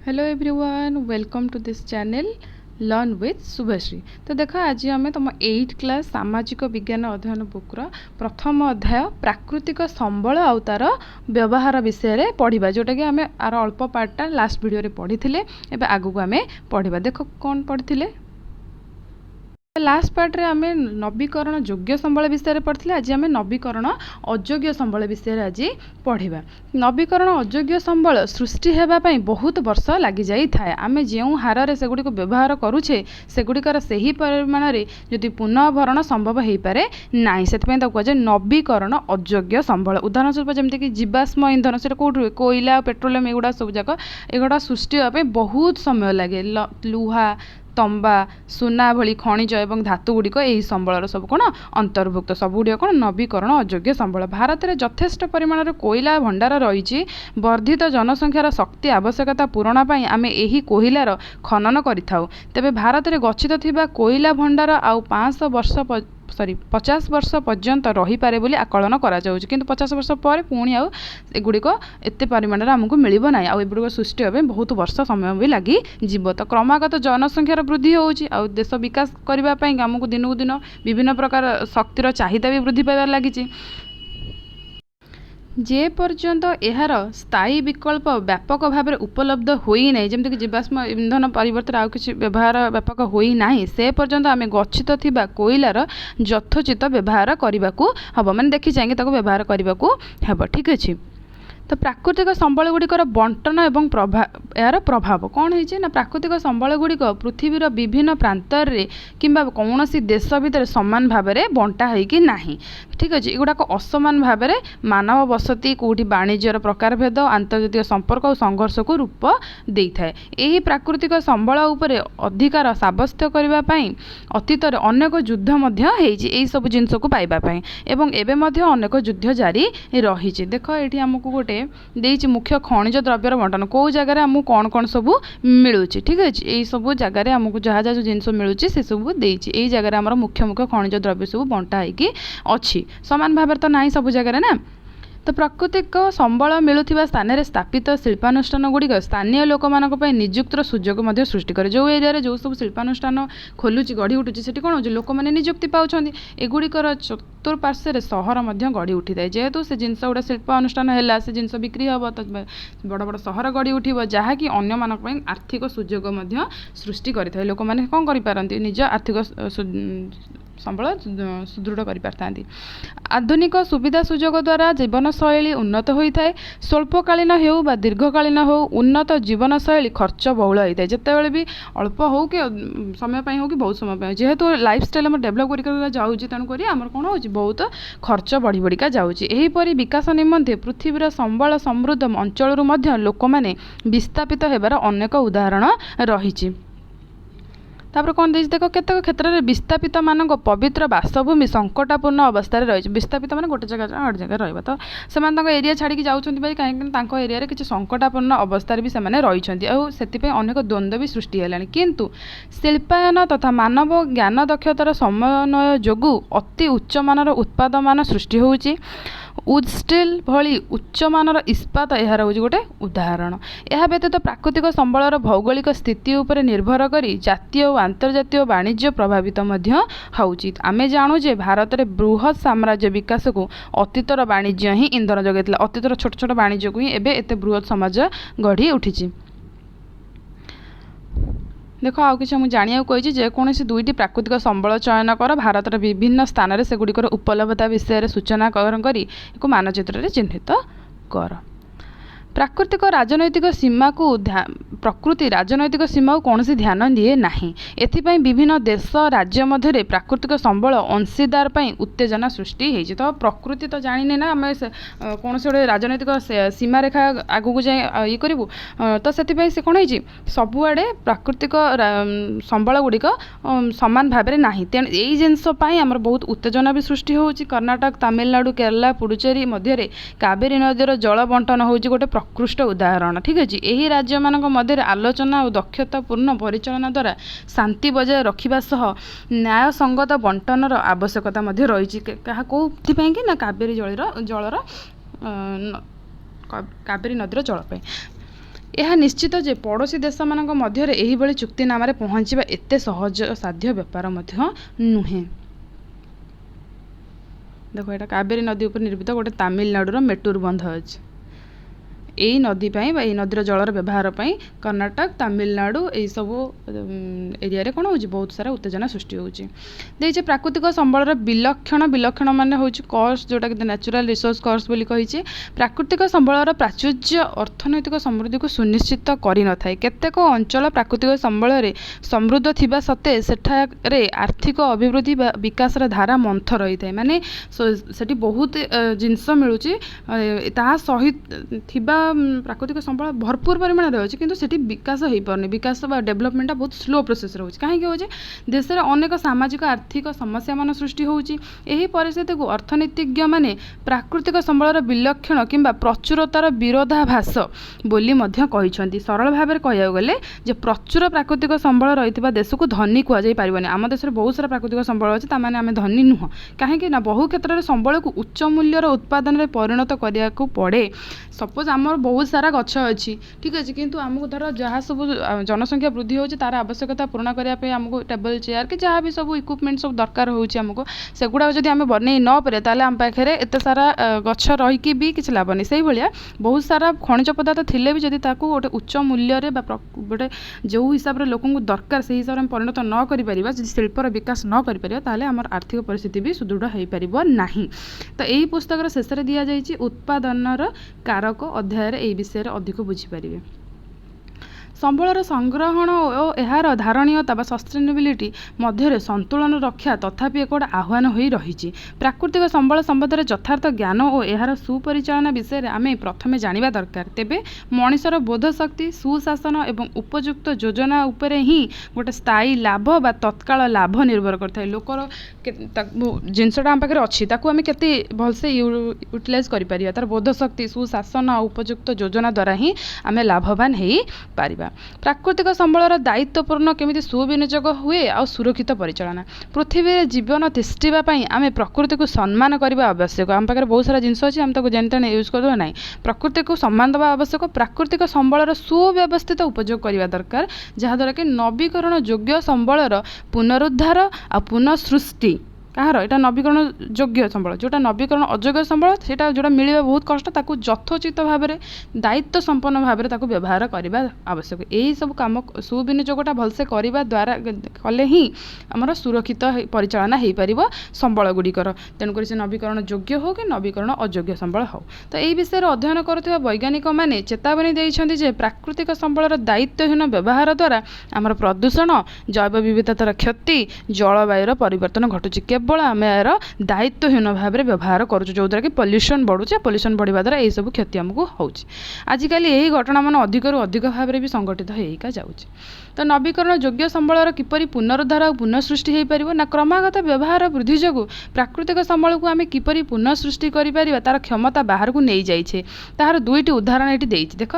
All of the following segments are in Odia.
Hello everyone, welcome to this channel learn with Shubhashree. तो देख आज आम तुम 8th क्लास सामाजिक विज्ञान अध्ययन बुक्र प्रथम अध्याय प्राकृतिक संबल आउ तार व्यवहार विषय पढ़ा, जोटा कि आम आर अल्प पार्टा लास्ट वीडियो पढ़ी थे। एवं आगू आम पढ़ा। देख कौन पढ़ी लास्ट पार्ट रे आम नवीकरण योग्य संबल विषय पढ़ी। आज आम नवीकरण अयोग्य संबल विषय आज पढ़ा। नवीकरण अयोग्य संबल सृष्टि होगापी बहुत वर्ष लगी जाए। आम जो हारे से गुड़ी व्यवहार करुचे सेगुड़िकर से ही परिमाण में जदि पुनः भरण संभव हो पाए ना से कहुए नवीकरण अयोग्य संबल। उदाहरण स्वरूप जमीक जीवाश्म इंधन से कौट कोयला पेट्रोलियम एगुड़ा सब जाक एगुड़ा सृष्टि होगापी बहुत समय लगे। लुहा तंबा सुना भली खनिज एवं धातु गुड़िक यही संबलर सब कौन अंतर्भुक्त सबुड़ कौन नवीकरण अयोग्य संबल। भारत में यथेष्ट परिमाण कोयला भंडार रही वर्धित जनसंख्यार शक्ति आवश्यकता पूरण पर आम यही कोयलार खनन करिथाउ। तेबे भारत में गच्छित थिबा कोयला भंडार आउ 50 वर्ष पर्यंत रही पारे बोली आकलन करा जाउछि, किंतु 50 वर्ष पर पुणी आउ एगुड़िक एते परिमाण आमको मिलिबो नाही। आउ एगुड़िक सृष्टि होबे बहुत वर्ष समय भी लगी जीव। तो क्रमागत जनसंख्यार वृद्धि होउछि आउ देश विकास करबा पई आमको दिनकु दिन विभिन्न प्रकार शक्तिर चाहिदा भी वृद्धि पाइबार लागिछि। जे पर्यंत यार स्थायी विकल्प व्यापक भाव में उपलब्ध होई नहीं, जमीक जीवाश्म इंधन परिवर्तन आउ किसी व्यवहार व्यापक होई नहीं, से पर्यंत आम गच्छित थिबा कोयलार यथोचित व्यवहार करने को हम मैंने देखी चाहिए व्यवहार करने को हम। ठीक अच्छे। तो प्राकृतिक संबल गुड़िकर बंटन एवं यार प्रभाव कौन है ना, प्राकृतिक संबल गुड़िक पृथ्वीर विभिन्न प्रांतर किंबा कौन सी देश भितर सामान भाव में बंटा होगी नहीं। ठीक अच्छे। एगुड़ाक असमान भाव में मानव बसती कौटी वाणिज्यर प्रकार भेद आंतर्जातीय संपर्क और संघर्ष को रूप दे थाए। यही प्राकृतिक संबल उपरे अधिकार सब्यस्त करने अतीत अनेक युद्ध यही सब जिनस को पाइबापी एवं एवं अनेक युद्ध जारी रही। देख ये आमको गोटे देइछि मुख्य खनिज द्रव्यर बंटन कौ जगह आमको कौन कौन सब मिलूँ। ठीक अच्छे। यही सब जगह आमको जहाँ जहाँ जिनस मिलूँ से सब देइछि। यही जगह आम मुख्य मुख्य खनिज द्रव्य सब बंटा होगी अच्छी सामान भाव तो ना सब जगह ना। तो प्राकृतिक संबल मिलुथिबा स्थान में स्थापित शिल्पानुष्ठान गुड़िक स्थानीय लोक मानक निजुक्तिर सुजोग सृष्टि करे। जो एरिया जो सब शिल्पानुष्ठान खोलुची गढ़ी उठुची से कौन हो लोक मैंने निजुक्ति पाउछन्ति। एगुड़िकर चतुर्पार्श्व सहर गढ़ी उठी थाए। जेहेतु से जिनस गुड़ा शिल्प अनुष्ठान है से जिनस बिक्री हम तो बड़ बड़ सहर गढ़ी उठिब जहाँकि अन्य मानक आर्थिक सुजोग सृष्टि करें। लोक मैंने कौन करें निज आर्थिक संबल सुदृढ़ कर। आधुनिक सुविधा सुजोग द्वारा जीवनशैली उन्नत होता है। स्वल्पकालीन हो बा दीर्घकालीन हो उन्नत जीवनशैली खर्च बहुल होता है। जितेबाला भी अल्प हो कि समय हो कि बहुत समय जेहेतु लाइफस्टाइल आम डेभलप कर जाऊँगी तेणुक आम कौन हो बहुत खर्च बढ़ी बढ़िका जाऊँगी। यहीपरि विकास निमंते पृथ्वीर संबल समृद्ध अंचल लोक मैंने विस्थापित होबार अनेक उदाहरण रही। तापर कौन देख केतक क्षेत्र में विस्थापित मान पवित्र बासभूमि संकटापूर्ण अवस्था रही। विस्थापित मान गोटे जगह गोटे जगह रहा तो से एरिया छाड़ी जाऊँगी कहीं एरिया किसी संकटापूर्ण अवस्था भी सेमाने रही अनेक द्वंद्व भी सृष्टि है। किंतु शिल्पायन तथा मानव ज्ञान दक्षतार समन्वय जोगु अति उच्चमानर उत्पाद मान सृष्टि होउची। उड स्टील भली उच्चमानर इस्पात यार हूँ गोटे उदाहरण। यह व्यतीत प्राकृतिक संबलर भौगोलिक स्थिति उपर निर्भर करी जातीय और अंतर्जातीय वाणिज्य प्रभावित होउची। आमे जानू जे भारत में बृहत साम्राज्य विकास को अतीतर वाणिज्य ही इंधन जगैथिला। अतीतर छोट छोट वाणिज्य को ही एबे एते बृहत समाज गढ़ी उठिची। देख आउ कि जाना कही जेकोसी दुईटी प्राकृतिक संबल चयन कर भारत विभिन्न स्थान में सेगुड़िकर उपलब्धता विषय सूचना कर एक मानचित्र चिह्नित कर। प्राकृतिक राजनैतिक सीमा को प्रकृति राजनैतिक सीमा को कौन ध्यान दिए नहीं। एथिपाई विभिन्न देश राज्य मध्य प्राकृतिक संबल अंशीदार उत्तेजना सृष्टि होती। तो प्रकृति तो जाने ना आम कौन से गोटे राजनैतिक सीमा रेखा आगू जाए ये करूँ तो से कौन हो सबुआड़े प्राकृतिक संबल गुड़िक सामान भाव में ना तेणु यही जिनसपाई आम बहुत उत्तेजना भी सृष्टि हो। कर्णाटक तमिलनाडु केरला पुडुचेरी मध्य कावेरी नदीर जल बंटन हो गोटे प्रकृष्ट उदाहरण। ठीक अच्छे। यही राज्य मानक मध्य आलोचना और दक्षतापूर्ण परिचालना द्वारा शांति बजाय रखा सह न्याय संगत बंटनर आवश्यकता रही कौन ना कावेरी जलर कावेरी नदीर जल। ଏହା ନିଶ୍ଚିତ ଯେ ପଡ଼ୋଶୀ ଦେଶମାନଙ୍କ ମଧ୍ୟରେ ଏହିଭଳି ଚୁକ୍ତିନାମାରେ ପହଞ୍ଚିବା ଏତେ ସହଜସାଧ୍ୟ ବେପାର ମଧ୍ୟ ନୁହେଁ। ଦେଖ ଏଇଟା କାବେରୀ ନଦୀ ଉପରେ ନିର୍ମିତ ଗୋଟେ ତାମିଲନାଡୁର ମେଟୁର ବନ୍ଧ ଅଛି। ଏଇ ନଦୀ ପାଇଁ ବା ଏଇ ନଦୀର ଜଳର ବ୍ୟବହାର ପାଇଁ କର୍ଣ୍ଣାଟକ ତାମିଲନାଡୁ ଏଇସବୁ ଏରିଆରେ କ'ଣ ହେଉଛି ବହୁତ ସାରା ଉତ୍ତେଜନା ସୃଷ୍ଟି ହେଉଛି। ଦେଇଛି ପ୍ରାକୃତିକ ସମ୍ବଳର ବିଲକ୍ଷଣ ମାନେ ହେଉଛି କର୍ସ, ଯେଉଁଟାକି ନ୍ୟାଚୁରାଲ ରିସୋର୍ସ କର୍ସ ବୋଲି କହିଛି। ପ୍ରାକୃତିକ ସମ୍ବଳର ପ୍ରାଚୁର୍ଯ୍ୟ ଅର୍ଥନୈତିକ ସମୃଦ୍ଧିକୁ ସୁନିଶ୍ଚିତ କରିନଥାଏ। କେତେକ ଅଞ୍ଚଳ ପ୍ରାକୃତିକ ସମ୍ବଳରେ ସମୃଦ୍ଧ ଥିବା ସତ୍ତ୍ୱେ ସେଠାରେ ଆର୍ଥିକ ଅଭିବୃଦ୍ଧି ବା ବିକାଶର ଧାରା ମନ୍ଥର ରହିଥାଏ। ମାନେ ସେଠି ବହୁତ ଜିନିଷ ମିଳୁଛି, ତାହା ସହିତ ଥିବା ପ୍ରାକୃତିକ ସମ୍ବଳ ଭରପୁର ପରିମାଣରେ ଅଛି, କିନ୍ତୁ ସେଠି ବିକାଶ ହେଇପାରୁନି। ବିକାଶ ବା ଡେଭଲପମେଣ୍ଟଟା ବହୁତ ସ୍ଲୋ ପ୍ରୋସେସ୍ରେ ହେଉଛି। କାହିଁକି ହେଉଛି? ଦେଶରେ ଅନେକ ସାମାଜିକ ଆର୍ଥିକ ସମସ୍ୟାମାନ ସୃଷ୍ଟି ହେଉଛି। ଏହି ପରିସ୍ଥିତିକୁ ଅର୍ଥନୀତିଜ୍ଞମାନେ ପ୍ରାକୃତିକ ସମ୍ବଳର ବିଲକ୍ଷଣ କିମ୍ବା ପ୍ରଚୁରତାର ବିରୋଧାଭାସ ବୋଲି ମଧ୍ୟ କହିଛନ୍ତି। ସରଳ ଭାବରେ କହିବାକୁ ଗଲେ ଯେ ପ୍ରଚୁର ପ୍ରାକୃତିକ ସମ୍ବଳ ରହିଥିବା ଦେଶକୁ ଧନୀ କୁହାଯାଇ ପାରିବନି। ଆମ ଦେଶରେ ବହୁତ ସାରା ପ୍ରାକୃତିକ ସମ୍ବଳ ଅଛି, ତାମାନେ ଆମେ ଧନୀ ନୁହଁ। କାହିଁକି ନା ବହୁ କ୍ଷେତ୍ରରେ ସମ୍ବଳକୁ ଉଚ୍ଚ ମୂଲ୍ୟର ଉତ୍ପାଦନରେ ପରିଣତ କରିବାକୁ ପଡ଼େ। ସପୋଜ ଆମର ବହୁତ ସାରା ଗଛ ଅଛି, ଠିକ୍ ଅଛି, କିନ୍ତୁ ଆମକୁ ଧର ଯାହା ସବୁ ଜନସଂଖ୍ୟା ବୃଦ୍ଧି ହେଉଛି ତାର ଆବଶ୍ୟକତା ପୂରଣ କରିବା ପାଇଁ ଆମକୁ ଟେବଲ୍ ଚେୟାର କି ଯାହା ବି ସବୁ ଇକ୍ୱିପମେଣ୍ଟ ସବୁ ଦରକାର ହେଉଛି ଆମକୁ, ସେଗୁଡ଼ାକ ଯଦି ଆମେ ବନେଇ ନ ପାରିବା ତାହେଲେ ଆମ ପାଖରେ ଏତେ ସାରା ଗଛ ରହିକି ବି କିଛି ଲାଭ ନାହିଁ। ସେଇଭଳିଆ ବହୁତ ସାରା ଖଣିଜ ପଦାର୍ଥ ଥିଲେ ବି ଯଦି ତାକୁ ଗୋଟେ ଉଚ୍ଚ ମୂଲ୍ୟରେ ବା ଗୋଟେ ଯେଉଁ ହିସାବରେ ଲୋକଙ୍କୁ ଦରକାର ସେହି ହିସାବରେ ଆମେ ପରିଣତ ନ କରିପାରିବା, ଯଦି ଶିଳ୍ପର ବିକାଶ ନ କରିପାରିବା, ତାହେଲେ ଆମର ଆର୍ଥିକ ପରିସ୍ଥିତି ବି ସୁଦୃଢ଼ ହୋଇପାରିବ ନାହିଁ। ତ ଏହି ପୁସ୍ତକର ଶେଷରେ ଦିଆଯାଇଛି ଉତ୍ପାଦନର କାରକ ଅଧ୍ୟାୟରେ ଏହି ବିଷୟରେ ଅଧିକ ବୁଝିପାରିବେ। ସମ୍ବଳର ସଂଗ୍ରହଣ ଓ ଏହାର ଧାରଣୀୟତା ବା ସଷ୍ଟେନେବିଲିଟି ମଧ୍ୟରେ ସନ୍ତୁଳନ ରକ୍ଷା ତଥାପି ଏକ ଆହ୍ୱାନ ହୋଇ ରହିଛି। ପ୍ରାକୃତିକ ସମ୍ବଳ ସମ୍ବନ୍ଧରେ ଯଥାର୍ଥ ଜ୍ଞାନ ଓ ଏହାର ସୁପରିଚାଳନା ବିଷୟରେ ଆମେ ପ୍ରଥମେ ଜାଣିବା ଦରକାର। ତେବେ ମଣିଷର ବୋଧଶକ୍ତି, ସୁଶାସନ ଏବଂ ଉପଯୁକ୍ତ ଯୋଜନା ଉପରେ ହିଁ ଗୋଟେ ସ୍ଥାୟୀ ଲାଭ ବା ତତ୍କାଳ ଲାଭ ନିର୍ଭର କରିଥାଏ। ଲୋକର ଜିନିଷଟା ଆମ ପାଖରେ ଅଛି, ତାକୁ ଆମେ କେତେ ଭଲସେ ୟୁଟିଲାଇଜ୍ କରିପାରିବା, ତାର ବୋଧଶକ୍ତି, ସୁଶାସନ ଆଉ ଉପଯୁକ୍ତ ଯୋଜନା ଦ୍ୱାରା ହିଁ ଆମେ ଲାଭବାନ ହେଇପାରିବା। ପ୍ରାକୃତିକ ସମ୍ବଳର ଦାୟିତ୍ୱପୂର୍ଣ୍ଣ କେମିତି ସୁବିନିଯୋଗ ହୁଏ ଆଉ ସୁରକ୍ଷିତ ପରିଚାଳନା। ପୃଥିବୀରେ ଜୀବନ ତିଷ୍ଠିବା ପାଇଁ ଆମେ ପ୍ରକୃତିକୁ ସମ୍ମାନ କରିବା ଆବଶ୍ୟକ। ଆମ ପାଖରେ ବହୁତ ସାରା ଜିନିଷ ଅଛି, ଆମେ ତାକୁ ଯେମିତି ୟୁଜ୍ କରିଦେବା ନାହିଁ। ପ୍ରକୃତିକୁ ସମ୍ମାନ ଦେବା ଆବଶ୍ୟକ। ପ୍ରାକୃତିକ ସମ୍ବଳର ସୁବ୍ୟବସ୍ଥିତ ଉପଯୋଗ କରିବା ଦରକାର, ଯାହାଦ୍ୱାରା କି ନବୀକରଣ ଯୋଗ୍ୟ ସମ୍ବଳର ପୁନରୁଦ୍ଧାର ଆଉ ପୁନଃସୃଷ୍ଟି। କାହାର? ଏଇଟା ନବୀକରଣ ଯୋଗ୍ୟ ସମ୍ବଳ। ଯେଉଁଟା ନବୀକରଣ ଅଯୋଗ୍ୟ ସମ୍ବଳ, ସେଇଟା ଯେଉଁଟା ମିଳିବା ବହୁତ କଷ୍ଟ, ତାକୁ ଯଥୋଚିତ ଭାବରେ ଦାୟିତ୍ୱ ସମ୍ପନ୍ନ ଭାବରେ ତାକୁ ବ୍ୟବହାର କରିବା ଆବଶ୍ୟକ। ଏହିସବୁ କାମ ସୁବିନିଯୋଗଟା ଭଲସେ କରିବା ଦ୍ୱାରା କଲେ ହିଁ ଆମର ସୁରକ୍ଷିତ ପରିଚାଳନା ହୋଇପାରିବ ସମ୍ବଳ ଗୁଡ଼ିକର। ତେଣୁକରି ସେ ନବୀକରଣ ଯୋଗ୍ୟ ହେଉ କି ନବୀକରଣ ଅଯୋଗ୍ୟ ସମ୍ବଳ ହେଉ। ତ ଏହି ବିଷୟରେ ଅଧ୍ୟୟନ କରୁଥିବା ବୈଜ୍ଞାନିକମାନେ ଚେତାବନୀ ଦେଇଛନ୍ତି ଯେ ପ୍ରାକୃତିକ ସମ୍ବଳର ଦାୟିତ୍ୱହୀନ ବ୍ୟବହାର ଦ୍ୱାରା ଆମର ପ୍ରଦୂଷଣ, ଜୈବ ବିବିଧତାର କ୍ଷତି, ଜଳବାୟୁର ପରିବର୍ତ୍ତନ ଘଟୁଛି। କେବଳ ଆମେ ଏହାର ଦାୟିତ୍ୱହୀନ ଭାବରେ ବ୍ୟବହାର କରୁଛୁ, ଯେଉଁଦ୍ୱାରା କି ପଲ୍ୟୁସନ୍ ବଢ଼ୁଛି। ପଲ୍ୟୁସନ୍ ବଢ଼ିବା ଦ୍ୱାରା ଏହିସବୁ କ୍ଷତି ଆମକୁ ହେଉଛି। ଆଜିକାଲି ଏହି ଘଟଣାମାନ ଅଧିକରୁ ଅଧିକ ଭାବରେ ବି ସଂଗଠିତ ହେଇକା ଯାଉଛି। ତ ନବୀକରଣ ଯୋଗ୍ୟ ସମ୍ବଳର କିପରି ପୁନରୁଦ୍ଧାର ଆଉ ପୁନଃସୃଷ୍ଟି ହୋଇପାରିବ ନା କ୍ରମାଗତ ବ୍ୟବହାର ବୃଦ୍ଧି ଯୋଗୁଁ ପ୍ରାକୃତିକ ସମ୍ବଳକୁ ଆମେ କିପରି ପୁନଃସୃଷ୍ଟି କରିପାରିବା ତାର କ୍ଷମତା ବାହାରକୁ ନେଇଯାଇଛେ। ତାହାର ଦୁଇଟି ଉଦାହରଣ ଏଠି ଦେଇଛି। ଦେଖ,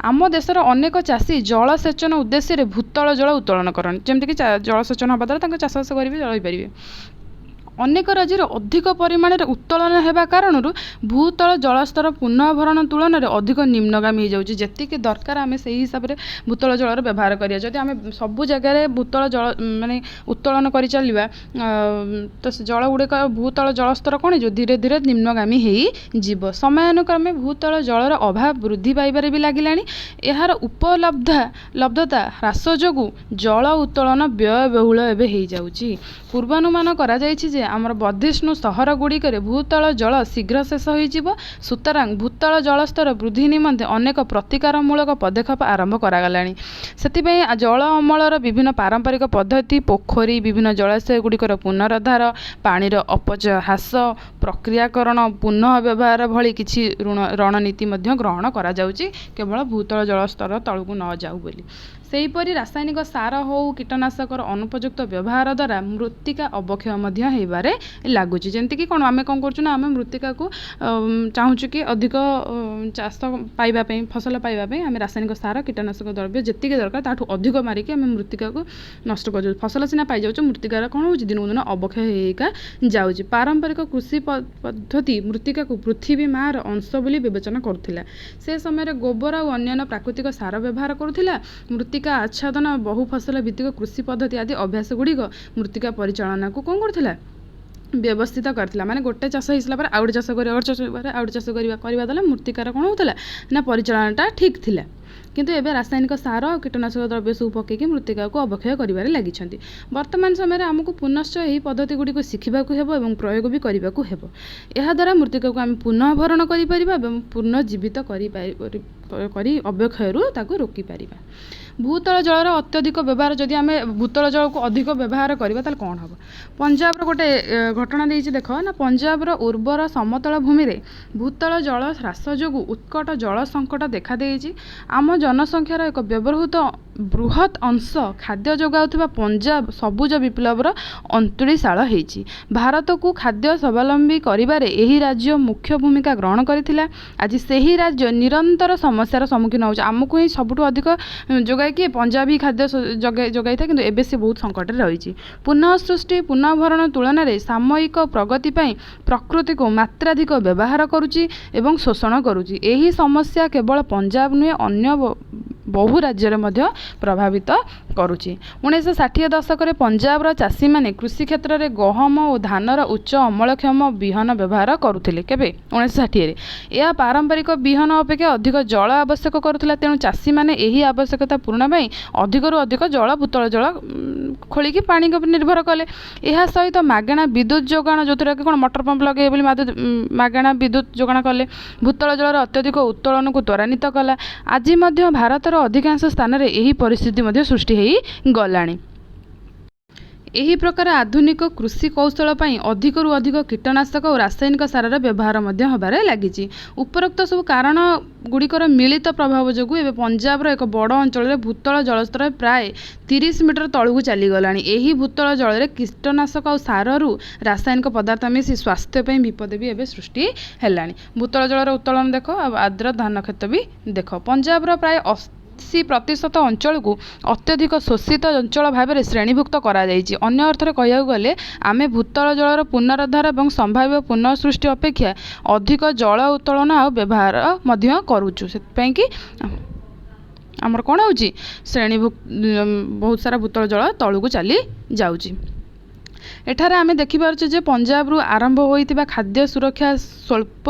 ଆମ ଦେଶର ଅନେକ ଚାଷୀ ଜଳସେଚନ ଉଦ୍ଦେଶ୍ୟରେ ଭୂତଳ ଜଳ ଉତ୍ତୋଳନ କରନ୍ତି, ଯେମିତିକି ଜଳସେଚନ ହେବା ଦ୍ୱାରା ତାଙ୍କ ଚାଷବାସ କରିବି ରହିପାରିବେ। ଅନେକ ରାଜ୍ୟରେ ଅଧିକ ପରିମାଣରେ ଉତ୍ତୋଳନ ହେବା କାରଣରୁ ଭୂତଳ ଜଳସ୍ତର ପୁନଃଭରଣ ତୁଳନାରେ ଅଧିକ ନିମ୍ନଗାମୀ ହୋଇଯାଉଛି। ଯେତିକି ଦରକାର ଆମେ ସେହି ହିସାବରେ ଭୂତଳ ଜଳର ବ୍ୟବହାର କରିବା। ଯଦି ଆମେ ସବୁ ଜାଗାରେ ଭୂତଳ ଜଳ ମାନେ ଉତ୍ତୋଳନ କରିଚାଲିବା, ତ ସେ ଜଳ ଗୁଡ଼ିକ ଭୂତଳ ଜଳସ୍ତର କ'ଣ ହେଇଯିବ? ଧୀରେ ଧୀରେ ନିମ୍ନଗାମୀ ହେଇଯିବ। ସମୟାନୁକ୍ରମେ ଭୂତଳ ଜଳର ଅଭାବ ବୃଦ୍ଧି ପାଇବାରେ ବି ଲାଗିଲାଣି। ଏହାର ଉପଲବ୍ଧତା ହ୍ରାସ ଯୋଗୁଁ ଜଳ ଉତ୍ତୋଳନ ବ୍ୟୟବହୁଳ ଏବେ ହେଇଯାଉଛି। ପୂର୍ବାନୁମାନ କରାଯାଇଛି ଯେ ଆମର ବର୍ଦ୍ଧିଷ୍ଣୁ ସହର ଗୁଡ଼ିକରେ ଭୂତଳ ଜଳ ଶୀଘ୍ର ଶେଷ ହୋଇଯିବ। ସୁତରାଂ ଭୂତଳ ଜଳସ୍ତର ବୃଦ୍ଧି ନିମନ୍ତେ ଅନେକ ପ୍ରତିକାରମୂଳକ ପଦକ୍ଷେପ ଆରମ୍ଭ କରାଗଲାଣି। ସେଥିପାଇଁ ଜଳ ଅମଳର ବିଭିନ୍ନ ପାରମ୍ପରିକ ପଦ୍ଧତି, ପୋଖରୀ, ବିଭିନ୍ନ ଜଳାଶୟ ଗୁଡ଼ିକର ପୁନରୁଦ୍ଧାର, ପାଣିର ଅପଚୟ ହ୍ରାସ, ପ୍ରକ୍ରିୟାକରଣ, ପୁନଃ ବ୍ୟବହାର ଭଳି କିଛି ରଣନୀତି ମଧ୍ୟ ଗ୍ରହଣ କରାଯାଉଛି, କେବଳ ଭୂତଳ ଜଳସ୍ତର ତଳକୁ ନ ଯାଉ ବୋଲି। ସେହିପରି ରାସାୟନିକ ସାର ହେଉ, କୀଟନାଶକର ଅନୁପଯୁକ୍ତ ବ୍ୟବହାର ଦ୍ୱାରା ମୃତ୍ତିକା ଅବକ୍ଷୟ ମଧ୍ୟ ହେବା ହେବାରେ ଲାଗୁଛି। ଯେମିତିକି କ'ଣ ଆମେ କ'ଣ କରୁଛୁ ନା ଆମେ ମୃତ୍ତିକାକୁ ଚାହୁଁଛୁ କି ଅଧିକ ଚାଷ ପାଇବା ପାଇଁ ଫସଲ ପାଇବା ପାଇଁ ଆମେ ରାସାୟନିକ ସାର କୀଟନାଶକ ଦ୍ରବ୍ୟ ଯେତିକି ଦରକାର ତାଠୁ ଅଧିକ ମାରିକି ଆମେ ମୃତ୍ତିକାକୁ ନଷ୍ଟ କରୁଛୁ। ଫସଲ ସିନା ପାଇଯାଉଛୁ, ମୃତ୍ତିକାର କ'ଣ ହେଉଛି ଦିନକୁ ଦିନ ଅବକ୍ଷୟ ହେଇକା ଯାଉଛି। ପାରମ୍ପରିକ କୃଷି ପଦ୍ଧତି ମୃତ୍ତିକାକୁ ପୃଥିବୀ ମାଆର ଅଂଶ ବୋଲି ବିବେଚନା କରୁଥିଲା। ସେ ସମୟରେ ଗୋବର ଆଉ ଅନ୍ୟାନ୍ୟ ପ୍ରାକୃତିକ ସାର ବ୍ୟବହାର କରୁଥିଲା। ମୃତ୍ତିକା ଆଚ୍ଛାଦନ, ବହୁ ଫସଲ ଭିତ୍ତିକ କୃଷି ପଦ୍ଧତି ଆଦି ଅଭ୍ୟାସ ଗୁଡ଼ିକ ମୃତ୍ତିକା ପରିଚାଳନାକୁ କ'ଣ କରୁଥିଲା, ବ୍ୟବସ୍ଥିତ କରିଥିଲା। ମାନେ ଗୋଟେ ଚାଷ ହେଇସାରିଲା ପରେ ଆଉ ଗୋଟେ ଚାଷ କରିବା, ଗୋଟେ ଚାଷ ପରେ ଆଉ ଗୋଟେ ଚାଷ କରିବା ଦ୍ୱାରା ମୃତ୍ତିକାର କ'ଣ ହେଉଥିଲା ନା ପରିଚାଳନାଟା ଠିକ୍ ଥିଲା। କିନ୍ତୁ ଏବେ ରାସାୟନିକ ସାର ଆଉ କୀଟନାଶକ ଦ୍ରବ୍ୟ ସବୁ ପକାଇକି ମୃତ୍ତିକାକୁ ଅବକ୍ଷୟ କରିବାରେ ଲାଗିଛନ୍ତି। ବର୍ତ୍ତମାନ ସମୟରେ ଆମକୁ ପୁନଶ୍ଚ ଏହି ପଦ୍ଧତି ଗୁଡ଼ିକୁ ଶିଖିବାକୁ ହେବ ଏବଂ ପ୍ରୟୋଗ ବି କରିବାକୁ ହେବ। ଏହାଦ୍ୱାରା ମୃତ୍ତିକାକୁ ଆମେ ପୁନଃଭରଣ କରିପାରିବା ଏବଂ ପୁନଃଜୀବିତ କରି ଅବକ୍ଷୟରୁ ତାକୁ ରୋକିପାରିବା। ଭୂତଳ ଜଳର ଅତ୍ୟଧିକ ବ୍ୟବହାର, ଯଦି ଆମେ ଭୂତଳ ଜଳକୁ ଅଧିକ ବ୍ୟବହାର କରିବା ତାହେଲେ କ'ଣ ହେବ? ପଞ୍ଜାବର ଗୋଟେ ଘଟଣା ଦେଇଛି ଦେଖ ନା, ପଞ୍ଜାବର ଉର୍ବର ସମତଳ ଭୂମିରେ ଭୂତଳ ଜଳ ହ୍ରାସ ଯୋଗୁଁ ଉତ୍କଟ ଜଳ ସଙ୍କଟ ଦେଖାଦେଇଛି। ଆମ ଜନସଂଖ୍ୟାର ଏକ ବୃହତ୍ ଅଂଶ ଖାଦ୍ୟ ଯୋଗାଉଥିବା ପଞ୍ଜାବ ସବୁଜ ବିପ୍ଳବର ଅନ୍ତୁଳିଶାଳ ହେଇଛି। ଭାରତକୁ ଖାଦ୍ୟ ସ୍ୱାବଲମ୍ବୀ କରିବାରେ ଏହି ରାଜ୍ୟ ମୁଖ୍ୟ ଭୂମିକା ଗ୍ରହଣ କରିଥିଲା। ଆଜି ସେହି ରାଜ୍ୟ ନିରନ୍ତର ସମସ୍ୟାର ସମ୍ମୁଖୀନ ହେଉଛି। ଆମକୁ ହିଁ ସବୁଠୁ ଅଧିକ ଯୋଗାଇକି ପଞ୍ଜାବ ହିଁ ଖାଦ୍ୟ ଯୋଗାଇଥାଏ, କିନ୍ତୁ ଏବେ ସେ ବହୁତ ସଙ୍କଟରେ ରହିଛି। ପୁନଃ ସୃଷ୍ଟି ପୁନଃଭରଣ ତୁଳନାରେ ସାମୟିକ ପ୍ରଗତି ପାଇଁ ପ୍ରକୃତିକୁ ମାତ୍ରାଧିକ ବ୍ୟବହାର କରୁଛି ଏବଂ ଶୋଷଣ କରୁଛି। ଏହି ସମସ୍ୟା କେବଳ ପଞ୍ଜାବ ନୁହେଁ, ଅନ୍ୟ ବହୁ ରାଜ୍ୟରେ ମଧ୍ୟ ପ୍ରଭାବିତ କରୁଛି। 1960 ଦଶକରେ ପଞ୍ଜାବର ଚାଷୀମାନେ କୃଷି କ୍ଷେତ୍ରରେ ଗହମ ଓ ଧାନର ଉଚ୍ଚ ଅମଳକ୍ଷମ ବିହନ ବ୍ୟବହାର କରୁଥିଲେ। କେବେ? 1960ରେ। ଏହା ପାରମ୍ପରିକ ବିହନ ଅପେକ୍ଷା ଅଧିକ ଜଳ ଆବଶ୍ୟକ କରୁଥିଲା। ତେଣୁ ଚାଷୀମାନେ ଏହି ଆବଶ୍ୟକତା ପୂରଣ ପାଇଁ ଅଧିକରୁ ଅଧିକ ଭୂତଳ ଜଳ ଖୋଳିକି ପାଣି ଉପରେ ନିର୍ଭର କଲେ। ଏହା ସହିତ ମାଗଣା ବିଦ୍ୟୁତ୍ ଯୋଗାଣ, ଯେଉଁଥିରେ କି କ'ଣ ମଟର ପମ୍ପ ଲଗାଇ ବୋଲି ମାଗଣା ବିଦ୍ୟୁତ୍ ଯୋଗାଣ କଲେ, ଭୂତଳ ଜଳର ଅତ୍ୟଧିକ ଉତ୍ତୋଳନକୁ ତ୍ୱରାନ୍ୱିତ କଲା। ଆଜି ମଧ୍ୟ ଭାରତର ଅଧିକାଂଶ ସ୍ଥାନରେ ଏହି ପରିସ୍ଥିତି ମଧ୍ୟ ସୃଷ୍ଟି ହୋଇଗଲାଣି। ଏହି ପ୍ରକାର ଆଧୁନିକ କୃଷି କୌଶଳ ପାଇଁ ଅଧିକରୁ ଅଧିକ କୀଟନାଶକ ଓ ରାସାୟନିକ ସାରର ବ୍ୟବହାର ମଧ୍ୟ ହେବାରେ ଲାଗିଛି। ଉପରୋକ୍ତ ସବୁ କାରଣ ଗୁଡ଼ିକର ମିଳିତ ପ୍ରଭାବ ଯୋଗୁଁ ଏବେ ପଞ୍ଜାବର ଏକ ବଡ଼ ଅଞ୍ଚଳରେ ଭୂତଳ ଜଳସ୍ତର ପ୍ରାୟ 30 ମିଟର ତଳକୁ ଚାଲିଗଲାଣି। ଏହି ଭୂତଳ ଜଳରେ କୀଟନାଶକ ଆଉ ସାରରୁ ରାସାୟନିକ ପଦାର୍ଥ ମିଶି ସ୍ୱାସ୍ଥ୍ୟ ପାଇଁ ବିପଦ ବି ଏବେ ସୃଷ୍ଟି ହେଲାଣି। ଭୂତଳ ଜଳର ଉତ୍ତୋଳନ ଦେଖ, ଆଉ ଆର୍ଦ୍ର ଧାନ କ୍ଷେତ ବି ଦେଖ। ପଞ୍ଜାବର ପ୍ରାୟ 80% ଅଞ୍ଚଳକୁ ଅତ୍ୟଧିକ ଶୋଷିତ ଅଞ୍ଚଳ ଭାବରେ ଶ୍ରେଣୀଭୁକ୍ତ କରାଯାଇଛି। ଅନ୍ୟ ଅର୍ଥରେ କହିବାକୁ ଗଲେ ଆମେ ଭୂତଳ ଜଳର ପୁନରୁଦ୍ଧାର ଏବଂ ସମ୍ଭାବ୍ୟ ପୁନଃସୃଷ୍ଟି ଅପେକ୍ଷା ଅଧିକ ଜଳ ଉତ୍ତୋଳନ ଆଉ ବ୍ୟବହାର ମଧ୍ୟ କରୁଛୁ। ସେଥିପାଇଁ କି ଆମର କ'ଣ ହେଉଛି, ବହୁତ ସାରା ଭୂତଳ ଜଳ ତଳକୁ ଚାଲି ଯାଉଛି। ଏଠାରେ ଆମେ ଦେଖିପାରୁଛେ ଯେ ପଞ୍ଜାବରୁ ଆରମ୍ଭ ହୋଇଥିବା ଖାଦ୍ୟ ସୁରକ୍ଷା ସ୍ୱଳ୍ପ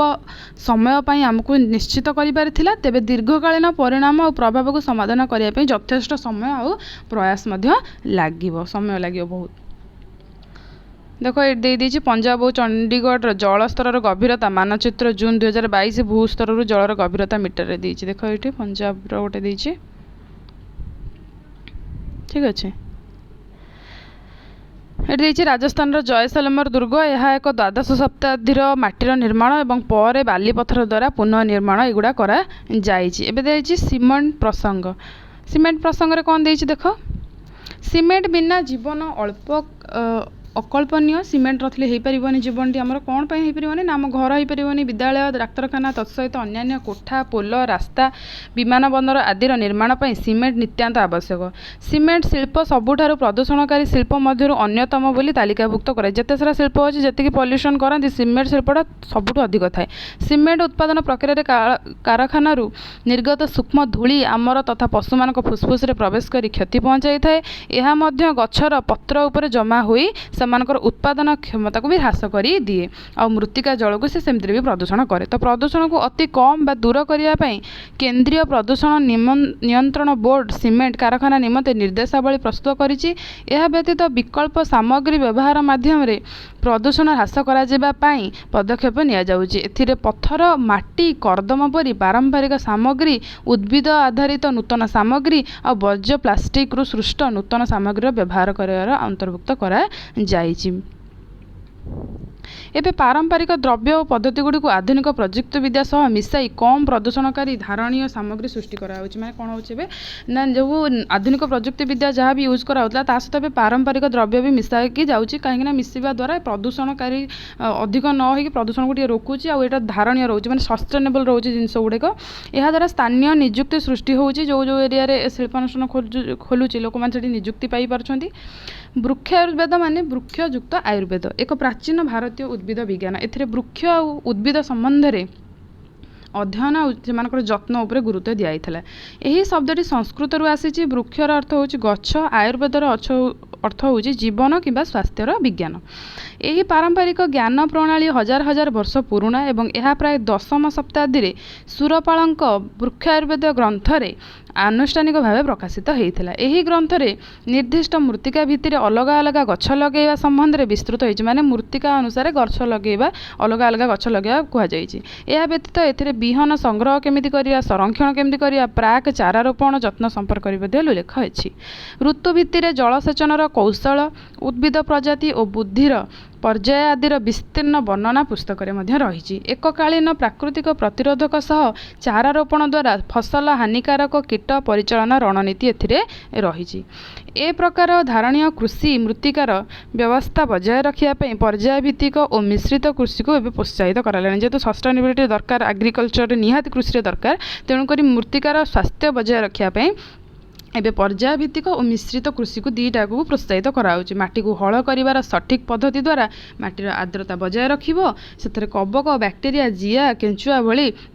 ସମୟ ପାଇଁ ଆମକୁ ନିଶ୍ଚିତ କରିପାରିଥିଲା। ତେବେ ଦୀର୍ଘକାଳୀନ ପରିଣାମ ଆଉ ପ୍ରଭାବକୁ ସମାଧାନ କରିବା ପାଇଁ ଯଥେଷ୍ଟ ସମୟ ଆଉ ପ୍ରୟାସ ମଧ୍ୟ ସମୟ ଲାଗିବ ବହୁତ। ଦେଖ ଏଠି ଦେଇଛି ପଞ୍ଜାବ ଓ ଚଣ୍ଡିଗଡ଼ର ଜଳସ୍ତରର ଗଭୀରତା ମାନଚିତ୍ର ଜୁନ୍ 2022 ଭୂସ୍ତରରୁ ଜଳର ଗଭୀରତା ମିଟରରେ ଦେଇଛି। ଦେଖ ଏଠି ପଞ୍ଜାବର ଗୋଟେ ଦେଇଛି, ଠିକ୍ ଅଛି। ଏଠି ଦେଇଛି ରାଜସ୍ଥାନର ଜୟସଲମର ଦୁର୍ଗ। ଏହା ଏକ ଦ୍ୱାଦଶ ଶତାବ୍ଦୀର ମାଟିର ନିର୍ମାଣ ଏବଂ ପରେ ବାଲି ପଥର ଦ୍ୱାରା ପୁନଃନିର୍ମାଣ ଏଗୁଡ଼ା କରାଯାଇଛି। ଏବେ ଦେଇଛି ସିମେଣ୍ଟ ପ୍ରସଙ୍ଗ। ସିମେଣ୍ଟ ପ୍ରସଙ୍ଗରେ କ'ଣ ଦେଇଛି ଦେଖ, ସିମେଣ୍ଟ ବିନା ଜୀବନ ଅକଳ୍ପନୀୟ। ସିମେଣ୍ଟ ନଥିଲେ ହେଇପାରିବନି ଜୀବନଟି ଆମର। କ'ଣ ପାଇଁ ହେଇପାରିବନି ନା ଆମ ଘର ହେଇପାରିବନି, ବିଦ୍ୟାଳୟ, ଡାକ୍ତରଖାନା, ତତ୍ସହିତ ଅନ୍ୟାନ୍ୟ କୋଠା, ପୋଲ, ରାସ୍ତା, ବିମାନ ବନ୍ଦର ଆଦିର ନିର୍ମାଣ ପାଇଁ ସିମେଣ୍ଟ ନିତ୍ୟାନ୍ତ ଆବଶ୍ୟକ। ସିମେଣ୍ଟ ଶିଳ୍ପ ସବୁଠାରୁ ପ୍ରଦୂଷଣକାରୀ ଶିଳ୍ପ ମଧ୍ୟରୁ ଅନ୍ୟତମ ବୋଲି ତାଲିକାଭୁକ୍ତ କରାଯାଏ। ଯେତେ ସାରା ଶିଳ୍ପ ଅଛି, ଯେତିକି ପଲ୍ୟୁସନ୍ କରନ୍ତି, ସିମେଣ୍ଟ ଶିଳ୍ପଟା ସବୁଠୁ ଅଧିକ ଥାଏ। ସିମେଣ୍ଟ ଉତ୍ପାଦନ ପ୍ରକ୍ରିୟାରେ କାରଖାନାରୁ ନିର୍ଗତ ସୂକ୍ଷ୍ମ ଧୂଳି ଆମର ତଥା ପଶୁମାନଙ୍କ ଫୁସଫୁସରେ ପ୍ରବେଶ କରି କ୍ଷତି ପହଞ୍ଚାଇଥାଏ। ଏହା ମଧ୍ୟ ଗଛର ପତ୍ର ଉପରେ ଜମା ହୋଇ ସେମାନଙ୍କର ଉତ୍ପାଦନ କ୍ଷମତାକୁ ବି ହ୍ରାସ କରିଦିଏ। ଆଉ ମୃତ୍ତିକା ଜଳକୁ ସେ ସେମିତିରେ ବି ପ୍ରଦୂଷଣ କରେ। ତ ପ୍ରଦୂଷଣକୁ ଅତି କମ୍ ବା ଦୂର କରିବା ପାଇଁ କେନ୍ଦ୍ରୀୟ ପ୍ରଦୂଷଣ ନିୟନ୍ତ୍ରଣ ବୋର୍ଡ଼ ସିମେଣ୍ଟ କାରଖାନା ନିମନ୍ତେ ନିର୍ଦ୍ଦେଶାବଳୀ ପ୍ରସ୍ତୁତ କରିଛି। ଏହା ବ୍ୟତୀତ ବିକଳ୍ପ ସାମଗ୍ରୀ ବ୍ୟବହାର ମାଧ୍ୟମରେ ପ୍ରଦୂଷଣ ହ୍ରାସ କରାଯିବା ପାଇଁ ପଦକ୍ଷେପ ନିଆଯାଉଛି। ଏଥିରେ ପଥର, ମାଟି, କର୍ଦ୍ଦମ ପରି ପାରମ୍ପରିକ ସାମଗ୍ରୀ, ଉଦ୍ଭିଦ ଆଧାରିତ ନୂତନ ସାମଗ୍ରୀ ଆଉ ବର୍ଜ୍ୟ ପ୍ଲାଷ୍ଟିକରୁ ସୃଷ୍ଟ ନୂତନ ସାମଗ୍ରୀର ବ୍ୟବହାର କରିବାର ଅନ୍ତର୍ଭୁକ୍ତ କରାଯାଇଛି। ଏବେ ପାରମ୍ପରିକ ଦ୍ରବ୍ୟ ଓ ପଦ୍ଧତିଗୁଡ଼ିକୁ ଆଧୁନିକ ପ୍ରଯୁକ୍ତିବିଦ୍ୟା ସହ ମିଶାଇ କମ୍ ପ୍ରଦୂଷଣକାରୀ ଧାରଣୀୟ ସାମଗ୍ରୀ ସୃଷ୍ଟି କରାଯାଉଛି। ମାନେ କ'ଣ ହେଉଛି ଏବେ ନା ଯେଉଁ ଆଧୁନିକ ପ୍ରଯୁକ୍ତିବିଦ୍ୟା ଯାହା ବି ୟୁଜ୍ କରାହେଉଥିଲା ତା ସହିତ ଏବେ ପାରମ୍ପରିକ ଦ୍ରବ୍ୟ ବି ମିଶାଇକି ଯାଉଛି, କାହିଁକିନା ମିଶିବା ଦ୍ୱାରା ପ୍ରଦୂଷଣକାରୀ ଅଧିକ ନ ହୋଇକି ପ୍ରଦୂଷଣକୁ ଟିକେ ରୋକୁଛି, ଆଉ ଏଇଟା ଧାରଣୀୟ ରହୁଛି, ମାନେ ସଷ୍ଟେନେବଲ୍ ରହୁଛି ଜିନିଷ ଗୁଡ଼ିକ। ଏହାଦ୍ୱାରା ସ୍ଥାନୀୟ ନିଯୁକ୍ତି ସୃଷ୍ଟି ହେଉଛି, ଯେଉଁ ଏରିଆରେ ଶିଳ୍ପାନୁଷ୍ଠାନ ଖୋଲୁଛି ଲୋକମାନେ ସେଠି ନିଯୁକ୍ତି ପାଇପାରୁଛନ୍ତି। ବୃକ୍ଷାୟୁର୍ବେଦ ମାନେ ବୃକ୍ଷଯୁକ୍ତ ଆୟୁର୍ବେଦ ଏକ ପ୍ରାଚୀନ ଭାରତୀୟ ଉଦ୍ଭିଦ ବିଜ୍ଞାନ। ଏଥିରେ ବୃକ୍ଷ ଆଉ ଉଦ୍ଭିଦ ସମ୍ବନ୍ଧରେ ଅଧ୍ୟୟନ ଆଉ ସେମାନଙ୍କର ଯତ୍ନ ଉପରେ ଗୁରୁତ୍ୱ ଦିଆଯାଇଥିଲା। ଏହି ଶବ୍ଦଟି ସଂସ୍କୃତରୁ ଆସିଛି। ବୃକ୍ଷର ଅର୍ଥ ହେଉଛି ଗଛ, ଆୟୁର୍ବେଦର ଅର୍ଥ ହେଉଛି ଜୀବନ କିମ୍ବା ସ୍ୱାସ୍ଥ୍ୟର ବିଜ୍ଞାନ। ଏହି ପାରମ୍ପରିକ ଜ୍ଞାନ ପ୍ରଣାଳୀ ହଜାର ହଜାର ବର୍ଷ ପୁରୁଣା ଏବଂ ଏହା ପ୍ରାୟ 10ମ ଶତାବ୍ଦୀରେ ସୁରପାଳଙ୍କ ବୃକ୍ଷାୟୁର୍ବେଦ ଗ୍ରନ୍ଥରେ ଆନୁଷ୍ଠାନିକ ଭାବେ ପ୍ରକାଶିତ ହୋଇଥିଲା। ଏହି ଗ୍ରନ୍ଥରେ ନିର୍ଦ୍ଦିଷ୍ଟ ମୃତ୍ତିକା ଭିତ୍ତିରେ ଅଲଗା ଅଲଗା ଗଛ ଲଗାଇବା ସମ୍ବନ୍ଧରେ ବିସ୍ତୃତ ହୋଇଛି, ମାନେ ମୃତ୍ତିକା ଅନୁସାରେ ଗଛ ଲଗାଇବା, ଅଲଗା ଅଲଗା ଗଛ ଲଗାଇବା କୁହାଯାଇଛି। ଏହା ବ୍ୟତୀତ ଏଥିରେ ବିହନ ସଂଗ୍ରହ କେମିତି କରିବା, ସଂରକ୍ଷଣ କେମିତି କରିବା, ପ୍ରାକ୍ ଚାରାରୋପଣ ଯତ୍ନ ସମ୍ପର୍କରେ ମଧ୍ୟ ଉଲ୍ଲେଖ ଅଛି। ଋତୁ ଭିତ୍ତିରେ ଜଳସେଚନର କୌଶଳ, ଉଦ୍ଭିଦ ପ୍ରଜାତି ଓ ବୁଦ୍ଧିର ପର୍ଯ୍ୟାୟ ଆଦିର ବିସ୍ତୀର୍ଣ୍ଣ ବର୍ଣ୍ଣନା ପୁସ୍ତକରେ ମଧ୍ୟ ରହିଛି। ଏକକାଳୀନ ପ୍ରାକୃତିକ ପ୍ରତିରୋଧକ ସହ ଚାରାରୋପଣ ଦ୍ୱାରା ଫସଲ ହାନିକାରକ କୀଟ ପରିଚାଳନା ରଣନୀତି ଏଥିରେ ରହିଛି। ଏ ପ୍ରକାର ଧାରଣୀୟ କୃଷି ମୃତ୍ତିକାର ବ୍ୟବସ୍ଥା ବଜାୟ ରଖିବା ପାଇଁ ପର୍ଯ୍ୟାୟ ଭିତ୍ତିକ ଓ ମିଶ୍ରିତ କୃଷିକୁ ଏବେ ପ୍ରୋତ୍ସାହିତ କରାଗଲାଣି। ଯେହେତୁ ସଷ୍ଟେନେବିଲିଟି ଦରକାର, ଆଗ୍ରିକଲଚରରେ ନିହାତି କୃଷିରେ ଦରକାର, ତେଣୁକରି ମୃତ୍ତିକାର ସ୍ୱାସ୍ଥ୍ୟ ବଜାୟ ରଖିବା ପାଇଁ ଏବେ ପର୍ଯ୍ୟାୟ ଭିତ୍ତିକ ଓ ମିଶ୍ରିତ କୃଷିକୁ ଦୁଇଟାକୁ ପ୍ରୋତ୍ସାହିତ କରାଯାଉଛି। ମାଟିକୁ ହଳ କରିବାର ସଠିକ୍ ପଦ୍ଧତି ଦ୍ୱାରା ମାଟିର ଆର୍ଦ୍ରତା ବଜାୟ ରଖିବ, ସେଥିରେ କବକ, ବ୍ୟାକ୍ଟେରିଆ, ଜିଆ, କେଞ୍ଚୁଆ ଭଳି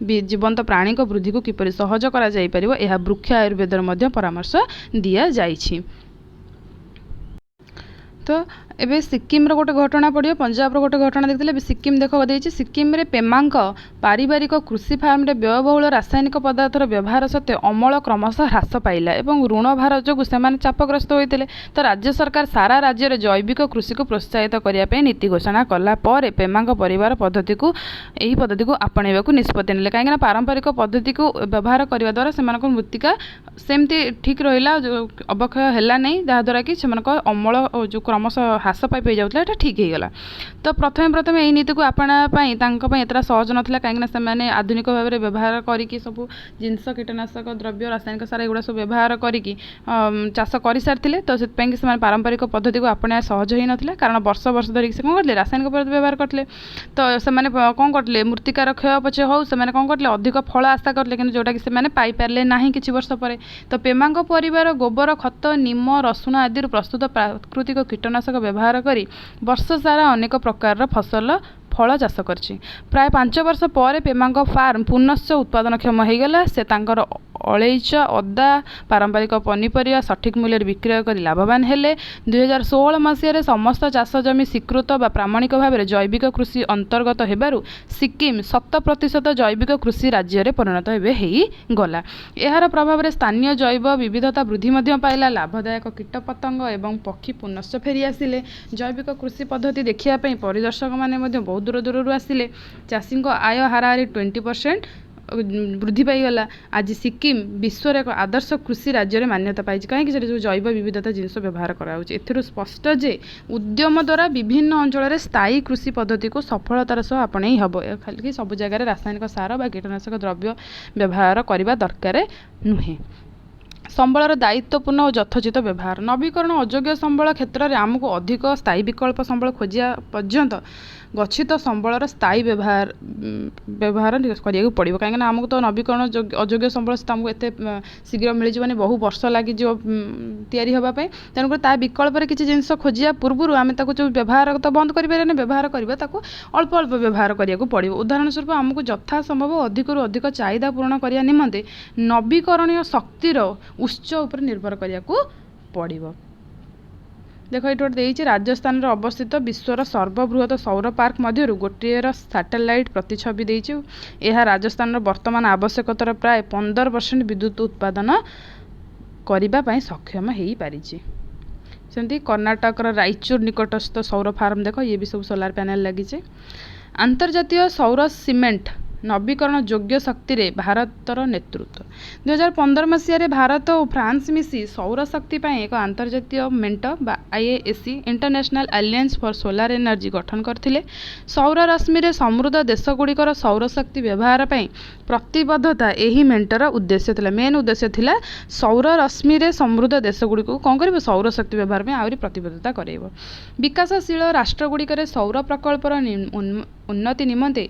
ଜୀବନ୍ତ ପ୍ରାଣୀଙ୍କ ବୃଦ୍ଧିକୁ କିପରି ସହଜ କରାଯାଇପାରିବ, ଏହା ବୃକ୍ଷ ଆୟୁର୍ବେଦରେ ମଧ୍ୟ ପରାମର୍ଶ ଦିଆଯାଇଛି। ତ ଏବେ ସିକ୍କିମର ଗୋଟେ ଘଟଣା ପଡ଼ିବ, ପଞ୍ଜାବର ଗୋଟେ ଘଟଣା ଦେଖିଥିଲେ। ଏବେ ସିକ୍କିମ ଦେଖ ଦେଇଛି। ସିକ୍କିମରେ ପେମାଙ୍କ ପାରିବାରିକ କୃଷି ଫାର୍ମରେ ବ୍ୟୟବହୁଳ ରାସାୟନିକ ପଦାର୍ଥର ବ୍ୟବହାର ସତ୍ତ୍ୱେ ଅମଳ କ୍ରମଶଃ ହ୍ରାସ ପାଇଲା ଏବଂ ଋଣ ଭାର ଯୋଗୁଁ ସେମାନେ ଚାପଗ୍ରସ୍ତ ହୋଇଥିଲେ। ତ ରାଜ୍ୟ ସରକାର ସାରା ରାଜ୍ୟରେ ଜୈବିକ କୃଷିକୁ ପ୍ରୋତ୍ସାହିତ କରିବା ପାଇଁ ନୀତି ଘୋଷଣା କଲା ପରେ ପେମାଙ୍କ ପରିବାର ଏହି ପଦ୍ଧତିକୁ ଆପଣେଇବାକୁ ନିଷ୍ପତ୍ତି ନେଲେ, କାହିଁକିନା ପାରମ୍ପରିକ ପଦ୍ଧତିକୁ ବ୍ୟବହାର କରିବା ଦ୍ୱାରା ସେମାନଙ୍କ ମୃତ୍ତିକା ସେମିତି ଠିକ୍ ରହିଲା, ଅବକ୍ଷୟ ହେଲା ନାହିଁ, ଯାହାଦ୍ୱାରା କି ସେମାନଙ୍କ ଅମଳ ଯେଉଁ କ୍ରମଶଃ ହ୍ରାସ ପାଇ ଯାଉଥିଲା ଏଇଟା ଠିକ୍ ହେଇଗଲା। ତ ପ୍ରଥମେ ଏହି ନୀତିକୁ ଆପଣାଇବା ପାଇଁ ତାଙ୍କ ପାଇଁ ଏତେଟା ସହଜ ନଥିଲା, କାହିଁକିନା ସେମାନେ ଆଧୁନିକ ଭାବରେ ବ୍ୟବହାର କରିକି ସବୁ ଜିନିଷ, କୀଟନାଶକ ଦ୍ରବ୍ୟ, ରାସାୟନିକ ସାର ଏଗୁଡ଼ା ସବୁ ବ୍ୟବହାର କରିକି ଚାଷ କରିସାରିଥିଲେ। ତ ସେଥିପାଇଁ ସେମାନେ ପାରମ୍ପରିକ ପଦ୍ଧତିକୁ ଆପଣେଇବା ସହଜ ହୋଇନଥିଲା, କାରଣ ବର୍ଷ ଧରିକି ସେ କ'ଣ କରିଥିଲେ, ରାସାୟନିକ ପଦ୍ଧତି ବ୍ୟବହାର କରିଥିଲେ। ତ ସେମାନେ କ'ଣ କରିଥିଲେ, ମୃତ୍ତିକାର କ୍ଷୟ ପଛେ ହେଉ, ସେମାନେ କ'ଣ କରିଥିଲେ, ଅଧିକ ଫଳ ଆଶା କରିଥିଲେ, କିନ୍ତୁ ଯେଉଁଟାକି ସେମାନେ ପାଇପାରିଲେ ନାହିଁ କିଛି ବର୍ଷ ପରେ। ତ ପେମାଙ୍କ ପରିବାର ଗୋବର ଖତ, ନିମ, ରସୁଣ ଆଦିରୁ ପ୍ରସ୍ତୁତ ପ୍ରାକୃତିକ କୀଟନାଶକ ବ୍ୟବହାର କରି ବର୍ଷ ସାରା ଅନେକ ପ୍ରକାରର ଫଳ ଚାଷ କରିଛି। ପ୍ରାୟ 5 ବର୍ଷ ପରେ ପେମାଙ୍କ ଫାର୍ମ ପୁନଶ୍ଚ ଉତ୍ପାଦନକ୍ଷମ ହୋଇଗଲା। ସେ ତାଙ୍କର ଅଳେଇଚ, ଅଦା, ପାରମ୍ପରିକ ପନିପରିବା ସଠିକ୍ ମୂଲ୍ୟରେ ବିକ୍ରୟ କରି ଲାଭବାନ ହେଲେ। 2016 ମସିହାରେ ସମସ୍ତ ଚାଷ ଜମି ସ୍ୱୀକୃତ ବା ପ୍ରାମାଣିକ ଭାବରେ ଜୈବିକ କୃଷି ଅନ୍ତର୍ଗତ ହେବାରୁ ସିକ୍କିମ 100% ଜୈବିକ କୃଷି ରାଜ୍ୟରେ ପରିଣତ ହୋଇଗଲା। ଏହାର ପ୍ରଭାବରେ ସ୍ଥାନୀୟ ଜୈବ ବିବିଧତା ବୃଦ୍ଧି ମଧ୍ୟ ପାଇଲା, ଲାଭଦାୟକ କୀଟପତଙ୍ଗ ଏବଂ ପକ୍ଷୀ ପୁନଶ୍ଚ ଫେରି ଆସିଲେ। ଜୈବିକ କୃଷି ପଦ୍ଧତି ଦେଖିବା ପାଇଁ ପରିଦର୍ଶକମାନେ ମଧ୍ୟ ବହୁତ ଦୂରରୁ ଆସିଲେ। ଚାଷୀଙ୍କ ଆୟ ହାରାହାରି 20% ବୃଦ୍ଧି ପାଇଗଲା। ଆଜି ସିକ୍କିମ ବିଶ୍ୱର ଏକ ଆଦର୍ଶ କୃଷି ରାଜ୍ୟରେ ମାନ୍ୟତା ପାଇଛି, କାହିଁକି ସେଠି ଯେଉଁ ଜୈବ ବିବିଧତା ଜିନିଷ ବ୍ୟବହାର କରାଯାଉଛି। ଏଥିରୁ ସ୍ପଷ୍ଟ ଯେ ଉଦ୍ୟମ ଦ୍ୱାରା ବିଭିନ୍ନ ଅଞ୍ଚଳରେ ସ୍ଥାୟୀ କୃଷି ପଦ୍ଧତିକୁ ସଫଳତାର ସହ ଆପଣେଇ ହେବ। ଖାଲି ସବୁ ଜାଗାରେ ରାସାୟନିକ ସାର ବା କୀଟନାଶକ ଦ୍ରବ୍ୟ ବ୍ୟବହାର କରିବା ଦରକାର ନୁହେଁ। ସମ୍ବଳର ଦାୟିତ୍ୱପୂର୍ଣ୍ଣ ଓ ଯଥୋଚିତ ବ୍ୟବହାର। ନବୀକରଣ ଅଯୋଗ୍ୟ ସମ୍ବଳ କ୍ଷେତ୍ରରେ ଆମକୁ ଅଧିକ ସ୍ଥାୟୀ ବିକଳ୍ପ ସମ୍ବଳ ଖୋଜିବା ପର୍ଯ୍ୟନ୍ତ ଗଚ୍ଛିତ ସମ୍ବଳର ସ୍ଥାୟୀ ବ୍ୟବହାର କରିବାକୁ ପଡ଼ିବ, କାହିଁକିନା ଆମକୁ ତ ନବୀକରଣ ଅଯୋଗ୍ୟ ସମ୍ବଳ ଆମକୁ ଏତେ ଶୀଘ୍ର ମିଳିଯିବନି, ବହୁ ବର୍ଷ ଲାଗିଯିବ ତିଆରି ହେବା ପାଇଁ। ତେଣୁକରି ତା ବିକଳ୍ପରେ କିଛି ଜିନିଷ ଖୋଜିବା ପୂର୍ବରୁ ଆମେ ତାକୁ ଯେଉଁ ବ୍ୟବହାର ତ ବନ୍ଦ କରିପାରିବାନି, ବ୍ୟବହାର କରିବା ତାକୁ ଅଳ୍ପ ବ୍ୟବହାର କରିବାକୁ ପଡ଼ିବ। ଉଦାହରଣ ସ୍ୱରୂପ ଆମକୁ ଯଥାସମ୍ଭବ ଅଧିକରୁ ଅଧିକ ଚାହିଦା ପୂରଣ କରିବା ନିମନ୍ତେ ନବୀକରଣୀୟ ଶକ୍ତିର ଉତ୍ସ ଉପରେ ନିର୍ଭର କରିବାକୁ ପଡ଼ିବ। ଦେଖ ଏଇଠି ଗୋଟେ ଦେଇଛି, ରାଜସ୍ଥାନରେ ଅବସ୍ଥିତ ବିଶ୍ୱର ସର୍ବବୃହତ ସୌର ପାର୍କ ମଧ୍ୟରୁ ଗୋଟିଏର ସାଟେଲାଇଟ୍ ପ୍ରତିଛବି ଦେଇଛି। ଏହା ରାଜସ୍ଥାନର ବର୍ତ୍ତମାନ ଆବଶ୍ୟକତାର ପ୍ରାୟ 15% ବିଦ୍ୟୁତ୍ ଉତ୍ପାଦନ କରିବା ପାଇଁ ସକ୍ଷମ ହୋଇପାରିଛି। ସେମିତି କର୍ଣ୍ଣାଟକର ରାଇଚୁର ନିକଟସ୍ଥ ସୌର ଫାର୍ମ ଦେଖ, ଇଏ ବି ସବୁ ସୋଲାର ପ୍ୟାନେଲ ଲାଗିଛି। ଆନ୍ତର୍ଜାତୀୟ ସୌର ସିମେଣ୍ଟ ନବୀକରଣ ଯୋଗ୍ୟ ଶକ୍ତିରେ ଭାରତର ନେତୃତ୍ୱ। 2015 ମସିହାରେ ଭାରତ ଓ ଫ୍ରାନ୍ସ ମିଶି ସୌରଶକ୍ତି ପାଇଁ ଏକ ଆନ୍ତର୍ଜାତୀୟ ମେଣ୍ଟ ବା IASC ଇଣ୍ଟରନ୍ୟାସନାଲ ଆଲିଆନ୍ସ ଫର ସୋଲାର ଏନର୍ଜି ଗଠନ କରିଥିଲେ। ସୌର ରଶ୍ମିରେ ସମୃଦ୍ଧ ଦେଶଗୁଡ଼ିକର ସୌରଶକ୍ତି ବ୍ୟବହାର ପାଇଁ ପ୍ରତିବଦ୍ଧତା ଏହି ମେଣ୍ଟର ଉଦ୍ଦେଶ୍ୟ ଥିଲା। ମେନ୍ ଉଦ୍ଦେଶ୍ୟ ଥିଲା ସୌର ରଶ୍ମିରେ ସମୃଦ୍ଧ ଦେଶଗୁଡ଼ିକୁ କ'ଣ କରିବ, ସୌରଶକ୍ତି ବ୍ୟବହାର ପାଇଁ ଆହୁରି ପ୍ରତିବଦ୍ଧତା କରାଇବ। ବିକାଶଶୀଳ ରାଷ୍ଟ୍ରଗୁଡ଼ିକରେ ସୌର ପ୍ରକଳ୍ପର ଉନ୍ନତି ନିମନ୍ତେ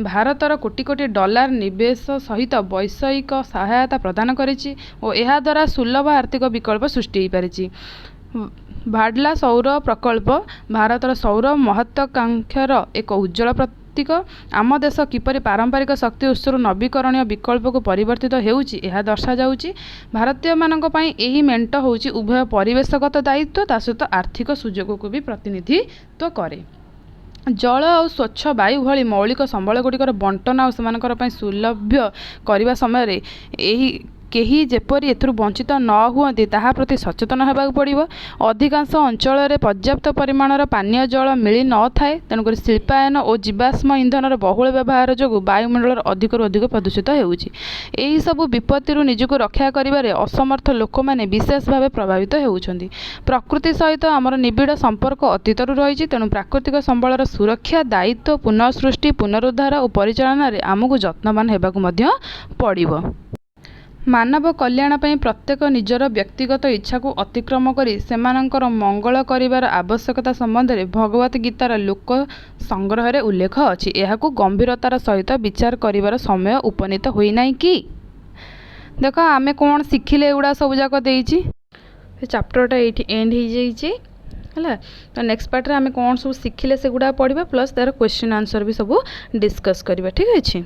ଭାରତର କୋଟି କୋଟି ଡଲାର ନିବେଶ ସହିତ ବୈଷୟିକ ସହାୟତା ପ୍ରଦାନ କରିଛି ଓ ଏହାଦ୍ୱାରା ସୁଲଭ ଆର୍ଥିକ ବିକଳ୍ପ ସୃଷ୍ଟି ହୋଇପାରିଛି। ଭାଡ୍ଲା ସୌର ପ୍ରକଳ୍ପ ଭାରତର ସୌର ମହତ୍ୱାକାଂକ୍ଷାର ଏକ ଉଜ୍ଜ୍ୱଳ ପ୍ରତୀକ। ଆମ ଦେଶ କିପରି ପାରମ୍ପରିକ ଶକ୍ତି ଉତ୍ସରୁ ନବୀକରଣୀୟ ବିକଳ୍ପକୁ ପରିବର୍ତ୍ତିତ ହେଉଛି ଏହା ଦର୍ଶାଯାଉଛି। ଭାରତୀୟମାନଙ୍କ ପାଇଁ ଏହି ମେଣ୍ଟ ହେଉଛି ଉଭୟ ପରିବେଶଗତ ଦାୟିତ୍ୱ ତା ସହିତ ଆର୍ଥିକ ସୁଯୋଗକୁ ବି ପ୍ରତିନିଧିତ୍ୱ କରେ। ଜଳ ଆଉ ସ୍ୱଚ୍ଛ ବାୟୁ ଭଳି ମୌଳିକ ସମ୍ବଳଗୁଡ଼ିକର ବଣ୍ଟନ ଆଉ ସେମାନଙ୍କର ପାଇଁ ସୁଲଭ୍ୟ କରିବା ସମୟରେ କେହି ଯେପରି ଏଥିରୁ ବଞ୍ଚିତ ନ ହୁଅନ୍ତି ତାହା ପ୍ରତି ସଚେତନ ହେବାକୁ ପଡ଼ିବ। ଅଧିକାଂଶ ଅଞ୍ଚଳରେ ପର୍ଯ୍ୟାପ୍ତ ପରିମାଣର ପାନୀୟ ଜଳ ମିଳି ନଥାଏ, ତେଣୁକରି ଶିଳ୍ପାୟନ ଓ ଜୀବାଶ୍ମ ଇନ୍ଧନର ବହୁଳ ବ୍ୟବହାର ଯୋଗୁଁ ବାୟୁମଣ୍ଡଳର ଅଧିକରୁ ଅଧିକ ପ୍ରଦୂଷିତ ହେଉଛି। ଏହିସବୁ ବିପତ୍ତିରୁ ନିଜକୁ ରକ୍ଷା କରିବାରେ ଅସମର୍ଥ ଲୋକମାନେ ବିଶେଷ ଭାବେ ପ୍ରଭାବିତ ହେଉଛନ୍ତି। ପ୍ରକୃତି ସହିତ ଆମର ନିବିଡ଼ ସମ୍ପର୍କ ଅତୀତରୁ ରହିଛି, ତେଣୁ ପ୍ରାକୃତିକ ସମ୍ବଳର ସୁରକ୍ଷା, ଦାୟିତ୍ୱ, ପୁନଃସୃଷ୍ଟି, ପୁନରୁଦ୍ଧାର ଓ ପରିଚାଳନାରେ ଆମକୁ ଯତ୍ନବାନ ହେବାକୁ ମଧ୍ୟ ପଡ଼ିବ। ମାନବ କଲ୍ୟାଣ ପାଇଁ ପ୍ରତ୍ୟେକ ନିଜର ବ୍ୟକ୍ତିଗତ ଇଚ୍ଛାକୁ ଅତିକ୍ରମ କରି ସେମାନଙ୍କର ମଙ୍ଗଳ କରିବାର ଆବଶ୍ୟକତା ସମ୍ବନ୍ଧରେ ଭଗବତ ଗୀତାର ଲୋକ ସଂଗ୍ରହରେ ଉଲ୍ଲେଖ ଅଛି। ଏହାକୁ ଗମ୍ଭୀରତାର ସହିତ ବିଚାର କରିବାର ସମୟ ଉପନୀତ ହୋଇନାହିଁ କି? ଦେଖ ଆମେ କ'ଣ ଶିଖିଲେ, ଏଗୁଡ଼ା ସବୁ ଯାକ ଦେଇଛି। ଏ ଚାପ୍ଟରଟା ଏଇଠି ଏଣ୍ଡ ହେଇଯାଇଛି ହେଲା। ତ ନେକ୍ସଟ ପାର୍ଟରେ ଆମେ କ'ଣ ସବୁ ଶିଖିଲେ ସେଗୁଡ଼ା ପଢ଼ିବା, ପ୍ଲସ୍ ତାର କ୍ୱେଶ୍ଚିନ୍ ଆନ୍ସର ବି ସବୁ ଡିସ୍କସ୍ କରିବା। ଠିକ୍ ଅଛି।